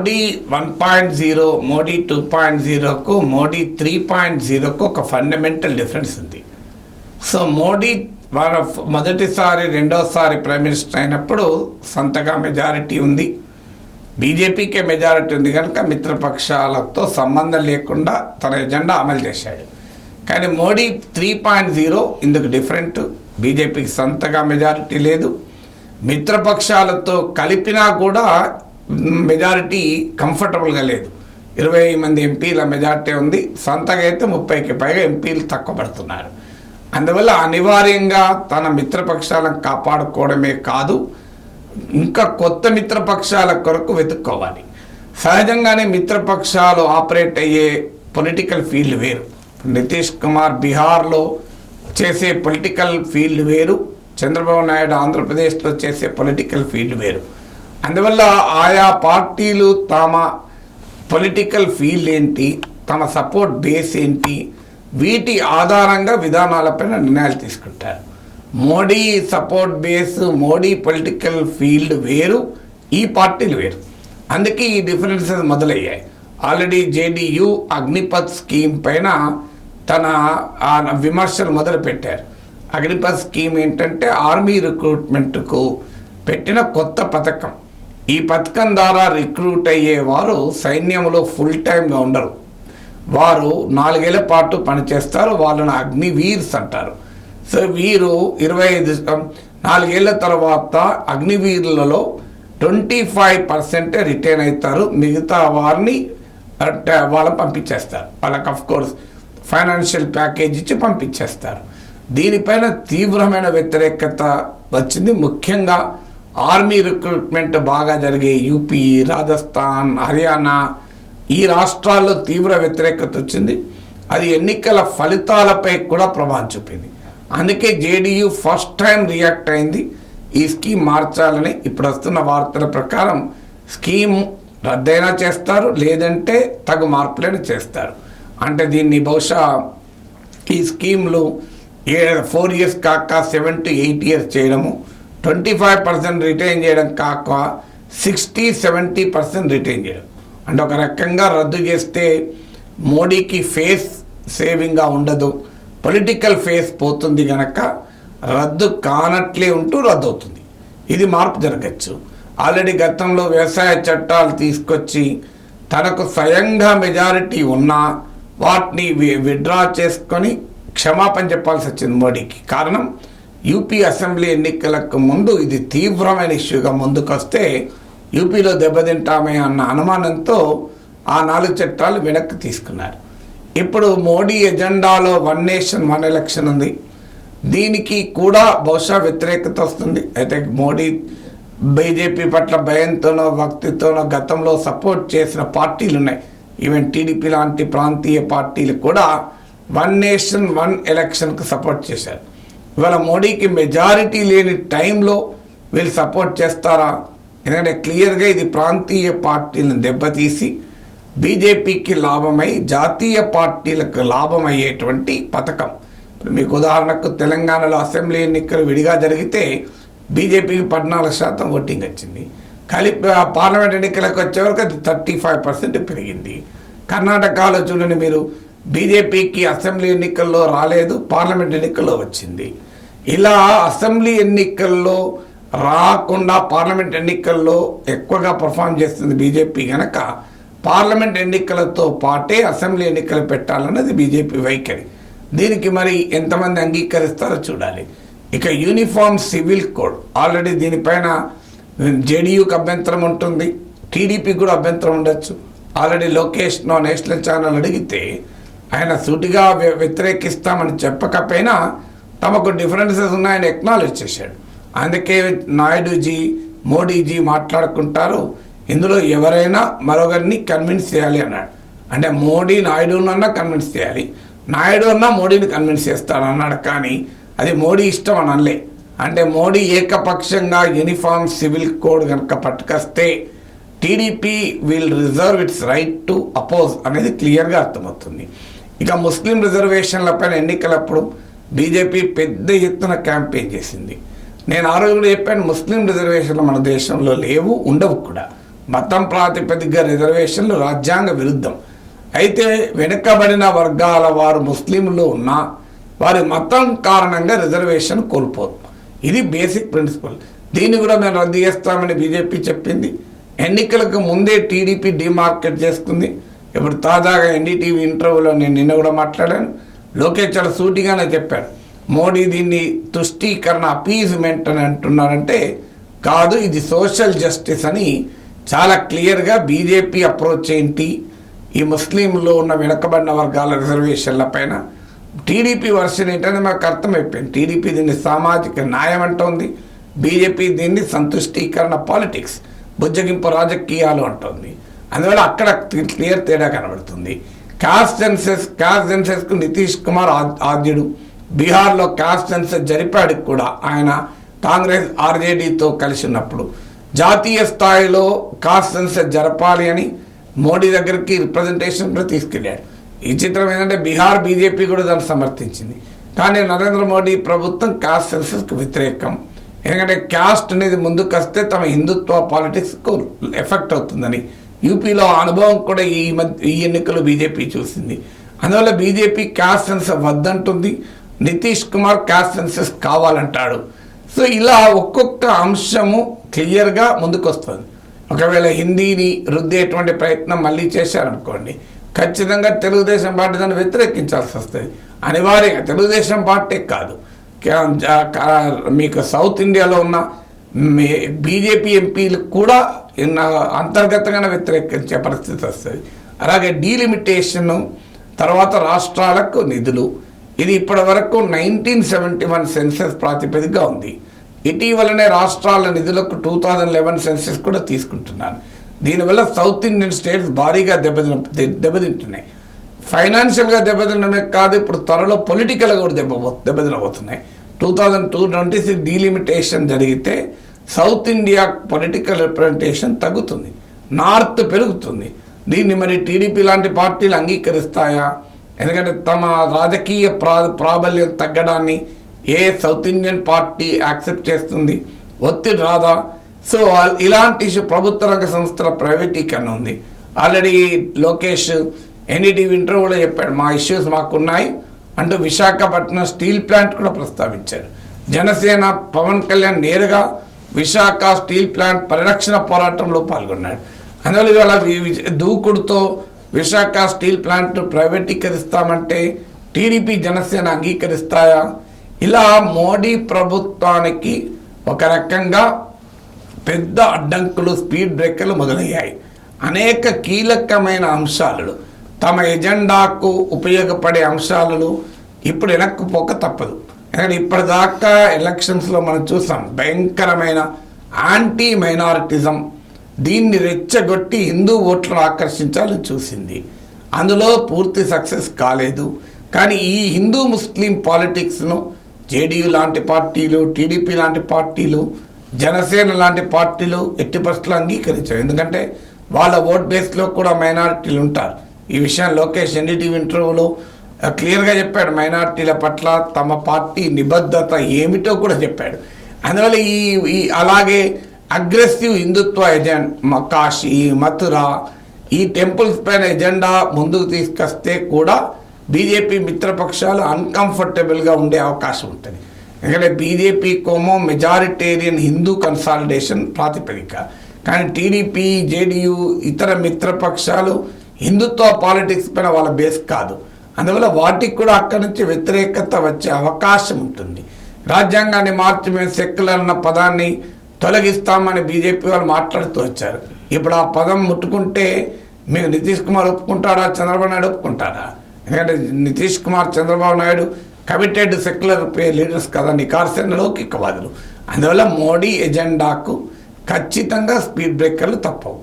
మోడీ 1.0, మోడీ 2.0కు మోడీ 3.0కు ఒక fundamental difference ఉంది. So Modi మొదటిసారి రెండోసారి ప్రైమ్ మినిస్టర్ అయినప్పుడు సొంతగా మెజారిటీ ఉంది, బీజేపీకే మెజారిటీ ఉంది కనుక మిత్రపక్షాలతో సంబంధం లేకుండా తన ఎజెండా అమలు చేశాడు. కానీ మోడీ 3.0 ఇందుకు డిఫరెంట్. బీజేపీకి సొంతగా మెజారిటీ లేదు, మిత్రపక్షాలతో కలిపినా కూడా మెజారిటీ కంఫర్టబుల్గా లేదు. 20 మంది ఎంపీల మెజారిటీ ఉంది, సొంతగా అయితే 30కి పైగా ఎంపీలు తక్కువ పడుతున్నారు. అందువల్ల అనివార్యంగా తన మిత్రపక్షాలను కాపాడుకోవడమే కాదు, ఇంకా కొత్త మిత్రపక్షాల కొరకు వెతుక్కోవాలి. సహజంగానే మిత్రపక్షాలు ఆపరేట్ అయ్యే పొలిటికల్ ఫీల్డ్ వేరు. నితీష్ కుమార్ బీహార్లో చేసే పొలిటికల్ ఫీల్డ్ వేరు, చంద్రబాబు నాయుడు ఆంధ్రప్రదేశ్లో చేసే పొలిటికల్ ఫీల్డ్ వేరు. అందువల్ల ఆయా పార్టీలు తమ పొలిటికల్ ఫీల్డ్ ఏంటి, తమ సపోర్ట్ బేస్ ఏంటి, వీటి ఆధారంగా విధానాలపైన నిర్ణయాలు తీసుకుంటారు. Modi support base, Modi political field వేరు, ఈ పార్టీలు వేరు. అందుకే ఈ డిఫరెన్సెస్ మొదలయ్యాయి. ఆల్రెడీ జేడీయూ అగ్నిపథ్ స్కీమ్ పైన తన విమర్శలు మొదలుపెట్టారు. అగ్నిపథ్ స్కీమ్ ఏంటంటే ఆర్మీ రిక్రూట్మెంట్కు పెట్టిన కొత్త పథకం. ఈ పథకం ద్వారా రిక్రూట్ అయ్యేవారు సైన్యంలో ఫుల్ టైమ్గా ఉండరు, వారు 4 ఏళ్ల పాటు పనిచేస్తారు. వాళ్ళని అగ్నివీర్స్ అంటారు. సో వీరు 4 ఏళ్ల తర్వాత అగ్నివీరులలో 25% రిటైన్ అవుతారు, మిగతా వారిని వాళ్ళని పంపించేస్తారు. వాళ్ళకి అఫ్కోర్స్ ఫైనాన్షియల్ ప్యాకేజ్ ఇచ్చి పంపించేస్తారు. దీనిపైన తీవ్రమైన వ్యతిరేకత వచ్చింది. ముఖ్యంగా ఆర్మీ రిక్రూట్మెంట్ బాగా జరిగే యూపీ, రాజస్థాన్, హర్యానా ఈ రాష్ట్రాల్లో తీవ్ర వ్యతిరేకత వచ్చింది. అది ఎన్నికల ఫలితాలపై కూడా ప్రభావం చూపింది. అందుకే జేడీయూ ఫస్ట్ టైం రియాక్ట్ అయింది, ఈ స్కీమ్ మార్చాలని. ఇప్పుడు వస్తున్న వార్తల ప్రకారం స్కీమ్ రద్దయినా చేస్తారు, లేదంటే తగు మార్పులైనా చేస్తారు. అంటే దీన్ని బహుశా ఈ స్కీమ్లు 4 years కాక 7 to 8 years చేయడము, 25% రిటైన్ చేయడం కాక 60-70% రిటైన్ చేయడం. అంటే ఒక రకంగా రద్దు చేస్తే మోడీకి ఫేస్ సేవింగ్గా ఉండదు, పొలిటికల్ ఫేస్ పోతుంది కనుక రద్దు కానట్లే ఉంటూ రద్దు అవుతుంది. ఇది మార్పు జరగచ్చు. ఆల్రెడీ గతంలో వ్యవసాయ చట్టాలు తీసుకొచ్చి తనకు స్వయంగా మెజారిటీ ఉన్నా వాటిని విత్డ్రా చేసుకొని క్షమాపణ చెప్పాల్సి వచ్చింది మోడీకి. కారణం యూపీ అసెంబ్లీ ఎన్నికలకు ముందు ఇది తీవ్రమైన ఇష్యూగా ముందుకొస్తే యూపీలో దెబ్బతింటామే అన్న అనుమానంతో ఆ 4 చట్టాలు వెనక్కి తీసుకున్నారు. ఇప్పుడు మోడీ ఎజెండాలో 1 nation 1 election ఉంది. దీనికి కూడా బహుశా వ్యతిరేకత వస్తుంది. అయితే మోడీ బీజేపీ పట్ల భయంతోనో భక్తితోనో గతంలో సపోర్ట్ చేసిన పార్టీలు ఉన్నాయి. ఈవెన్ టీడీపీ లాంటి ప్రాంతీయ పార్టీలు కూడా 1 nation 1 electionకు సపోర్ట్ చేశారు. ఇవాళ మోడీకి మెజారిటీ లేని టైంలో వీళ్ళు సపోర్ట్ చేస్తారా? ఎందుకంటే క్లియర్గా ఇది ప్రాంతీయ పార్టీలను దెబ్బతీసి బీజేపీకి లాభమై జాతీయ పార్టీలకు లాభం అయ్యేటువంటి పథకం. ఇప్పుడు మీకు ఉదాహరణకు తెలంగాణలో అసెంబ్లీ ఎన్నికలు విడిగా జరిగితే బీజేపీకి 14% ఓటింగ్ వచ్చింది. పార్లమెంట్ ఎన్నికలకు వచ్చేవరకు అది 35% పెరిగింది. కర్ణాటకలో చూడండి మీరు, బీజేపీకి అసెంబ్లీ ఎన్నికల్లో రాలేదు, పార్లమెంట్ ఎన్నికల్లో వచ్చింది. ఇలా అసెంబ్లీ ఎన్నికల్లో రాకుండా పార్లమెంట్ ఎన్నికల్లో ఎక్కువగా పర్ఫామ్ చేస్తుంది బీజేపీ కనుక పార్లమెంట్ ఎన్నికలతో పాటే అసెంబ్లీ ఎన్నికలు పెట్టాలన్నది బీజేపీ వైఖరి. దీనికి మరి ఎంతమంది అంగీకరిస్తారో చూడాలి. ఇక యూనిఫామ్ సివిల్ కోడ్ ఆల్రెడీ దీనిపైన జేడీయూకి అభ్యంతరం ఉంటుంది, టీడీపీకి కూడా అభ్యంతరం ఉండొచ్చు. ఆల్రెడీ లోకేష్ నేషనల్ ఛానల్ అడిగితే ఆయన సూటిగా వ్యతిరేకిస్తామని చెప్పకపోయినా తమకు డిఫరెన్సెస్ ఉన్నాయని ఎక్నాలెడ్జ్ చేశాడు. అందుకే నాయుడుజీ మోడీజీ మాట్లాడుకుంటారు, ఇందులో ఎవరైనా మరొకరిని కన్విన్స్ చేయాలి అన్నాడు. అంటే మోడీ నాయుడునన్నా కన్విన్స్ చేయాలి, నాయుడు అన్నా మోడీని కన్విన్స్ చేస్తాడు అన్నాడు. కానీ అది మోడీ ఇష్టం అని అనలే. అంటే మోడీ ఏకపక్షంగా యూనిఫామ్ సివిల్ కోడ్ కనుక పట్టుకొస్తే TDP will reserve its right to oppose అనేది క్లియర్గా అర్థమవుతుంది. ఇక ముస్లిం రిజర్వేషన్లపైన ఎన్నికలప్పుడు బీజేపీ పెద్ద ఎత్తున క్యాంపెయిన్ చేసింది. నేను ఆ రోజు కూడా చెప్పాను, ముస్లిం రిజర్వేషన్లు మన దేశంలో లేవు, ఉండవు కూడా. మతం ప్రాతిపదికగా రిజర్వేషన్లు రాజ్యాంగ విరుద్ధం. అయితే వెనుకబడిన వర్గాల వారు ముస్లింలు ఉన్నా వారి మతం కారణంగా రిజర్వేషన్ కోల్పోదు. ఇది బేసిక్ ప్రిన్సిపల్. దీన్ని కూడా మేము రద్దు చేస్తామని బీజేపీ చెప్పింది. ఎన్నికలకు ముందే టీడీపీ డిమార్కెట్ చేసుకుంది. ఇప్పుడు తాజాగా ఎన్డీటీవీ ఇంటర్వ్యూలో నేను నిన్న కూడా మాట్లాడాను. లోకేష్ చాలా సూటిగానే చెప్పాడు, మోడీ దీన్ని తుష్టీకరణ అపీజ్మెంట్ అని అంటున్నారంటే కాదు, ఇది సోషల్ జస్టిస్ అని చాలా క్లియర్గా బీజేపీ అప్రోచ్ ఏంటి ఈ ముస్లింలో ఉన్న వెనుకబడిన వర్గాల రిజర్వేషన్ల పైన టీడీపీ వర్షన్ ఏంటనేది మాకు అర్థమైపోయింది. టీడీపీ దీన్ని సామాజిక న్యాయం అంటోంది, బీజేపీ దీన్ని సంతుష్టీకరణ పాలిటిక్స్, బుజ్జగింపు రాజకీయాలు అంటోంది. అందువల్ల అక్కడ క్లియర్ తేడా కనబడుతుంది. క్యాస్ట్ సెన్సెస్కు నితీష్ కుమార్ ఆద్యుడు. బీహార్లో క్యాస్ట్ సెన్సెస్ జరిపాడు కూడా ఆయన కాంగ్రెస్ ఆర్జేడీతో కలిసి ఉన్నప్పుడు. జాతీయ స్థాయిలో కాస్ట్ సెన్సెస్ జరపాలి అని మోడీ దగ్గరికి రిప్రజెంటేషన్ కూడా తీసుకెళ్ళాడు. ఈ చిత్రం ఏంటంటే బీహార్ బీజేపీ కూడా దాన్ని సమర్థించింది. కానీ నరేంద్ర మోడీ ప్రభుత్వం కాస్ట్ సెన్సెస్కు వ్యతిరేకం. ఎందుకంటే క్యాస్ట్ అనేది ముందుకు వస్తే తమ హిందుత్వ పాలిటిక్స్కు ఎఫెక్ట్ అవుతుందని యూపీలో అనుభవం కూడా ఈ ఎన్నికలు బీజేపీ చూసింది. అందువల్ల బీజేపీ క్యాస్ట్ సెన్సెస్ వద్దంటుంది, నితీష్ కుమార్ క్యాస్ట్ సెన్సెస్ కావాలంటాడు. సో ఇలా ఒక్కొక్క అంశము క్లియర్గా ముందుకు వస్తుంది. ఒకవేళ హిందీని రుద్దేటువంటి ప్రయత్నం మళ్ళీ చేశారనుకోండి, ఖచ్చితంగా తెలుగుదేశం పార్టీ దాన్ని వ్యతిరేకించాల్సి వస్తుంది అనివార్యంగా. తెలుగుదేశం పార్టీ కాదు, మీకు సౌత్ ఇండియాలో ఉన్న బీజేపీ ఎంపీలు కూడా అంతర్గతంగానే వ్యతిరేకించే పరిస్థితి వస్తుంది. అలాగే డీలిమిటేషను, తర్వాత రాష్ట్రాలకు నిధులు, ఇది ఇప్పటి వరకు 1971 సెన్సెస్ ప్రాతిపదికగా ఉంది. ఇటీవలనే రాష్ట్రాల నిధులకు 2011 సెన్సెస్ కూడా తీసుకుంటున్నారు. దీనివల్ల సౌత్ ఇండియన్ స్టేట్స్ భారీగా దెబ్బతింటున్నాయి. ఫైనాన్షియల్గా దెబ్బతినడమే కాదు, ఇప్పుడు త్వరలో పొలిటికల్గా కూడా దెబ్బతినబోతున్నాయి. 2026 డీలిమిటేషన్ జరిగితే సౌత్ ఇండియా పొలిటికల్ రిప్రజెంటేషన్ తగ్గుతుంది, నార్త్ పెరుగుతుంది. దీన్ని మరి టీడీపీ లాంటి పార్టీలు అంగీకరిస్తాయా? ఎందుకంటే తమ రాజకీయ ప్రాబల్యం తగ్గడాన్ని ఏ సౌత్ ఇండియన్ పార్టీ యాక్సెప్ట్ చేస్తుంది? ఒత్తిడి రాదా? సో ఇలాంటి ఇష్యూ ప్రభుత్వ రంగ సంస్థల ప్రైవేటీకరణ ఉంది. ఆల్రెడీ లోకేష్ ఎన్డీటీవీ ఇంటర్వ్యూలో చెప్పాడు, మా ఇష్యూస్ మాకున్నాయి అంటూ విశాఖపట్నం స్టీల్ ప్లాంట్ కూడా ప్రస్తావించారు. జనసేన పవన్ కళ్యాణ్ నేరుగా విశాఖ స్టీల్ ప్లాంట్ పరిరక్షణ పోరాటంలో పాల్గొన్నాడు. అందువల్ల ఇవాళ దూకుడుతో విశాఖ స్టీల్ ప్లాంట్ ప్రైవేటీకరిస్తామంటే టీడీపీ జనసేన అంగీకరిస్తాయా? ఇలా మోడీ ప్రభుత్వానికి ఒక రకంగా పెద్ద అడ్డంకులు, స్పీడ్ బ్రేకర్లు మొదలయ్యాయి. అనేక కీలకమైన అంశాలు, తమ ఎజెండాకు ఉపయోగపడే అంశాలను ఇప్పుడు వెనక్కుపోక తప్పదు. ఎందుకంటే ఇప్పటిదాకా ఎలక్షన్స్లో మనం చూసాం భయంకరమైన యాంటీ మైనారిటిజం, దీన్ని రెచ్చగొట్టి హిందూ ఓట్లను ఆకర్షించాలని చూసింది. అందులో పూర్తి సక్సెస్ కాలేదు. కానీ ఈ హిందూ ముస్లిం పాలిటిక్స్ను జేడీయూ లాంటి పార్టీలు, టీడీపీ లాంటి పార్టీలు, జనసేన లాంటి పార్టీలు ఎట్టి పరిస్థితుల్లో అంగీకరించారు. ఎందుకంటే వాళ్ళ ఓట్ బేస్లో కూడా మైనారిటీలు ఉంటారు. ఈ విషయం లోకేష్ ఎన్డీటీవీ ఇంటర్వ్యూలో క్లియర్గా చెప్పాడు. మైనారిటీల పట్ల తమ పార్టీ నిబద్ధత ఏమిటో కూడా చెప్పాడు. అందువల్ల ఈ అలాగే అగ్రెసివ్ హిందుత్వ ఎజెండా, కాశీ, మథుర, ఈ టెంపుల్స్ పైన ఎజెండా ముందుకు తీసుకొస్తే కూడా బీజేపీ మిత్రపక్షాలు అన్కంఫర్టబుల్గా ఉండే అవకాశం ఉంటుంది. ఎందుకంటే బీజేపీ కోమో మెజారిటేరియన్ హిందూ కన్సాలిడేషన్ ప్రాతిపదిక, కానీ టీడీపీ, జేడీయూ, ఇతర మిత్రపక్షాలు హిందుత్వ పాలిటిక్స్ పైన వాళ్ళ బేస్ కాదు. అందువల్ల వాటికి కూడా అక్కడి నుంచి వ్యతిరేకత వచ్చే అవకాశం ఉంటుంది. రాజ్యాంగాన్ని మార్చి మేము సెక్యులర్ అన్న పదాన్ని తొలగిస్తామని బీజేపీ వాళ్ళు మాట్లాడుతూ వచ్చారు. ఇప్పుడు ఆ పదం ముట్టుకుంటే మీకు నితీష్ కుమార్ ఒప్పుకుంటాడా, చంద్రబాబు నాయుడు ఒప్పుకుంటాడా? ఎందుకంటే Nitish Kumar, Chandrababu Naidu committed secular leaders కదా, నికార్సైన లౌకికవాదులు. అందువల్ల మోడీ ఎజెండాకు ఖచ్చితంగా స్పీడ్ బ్రేకర్లు తప్పవు.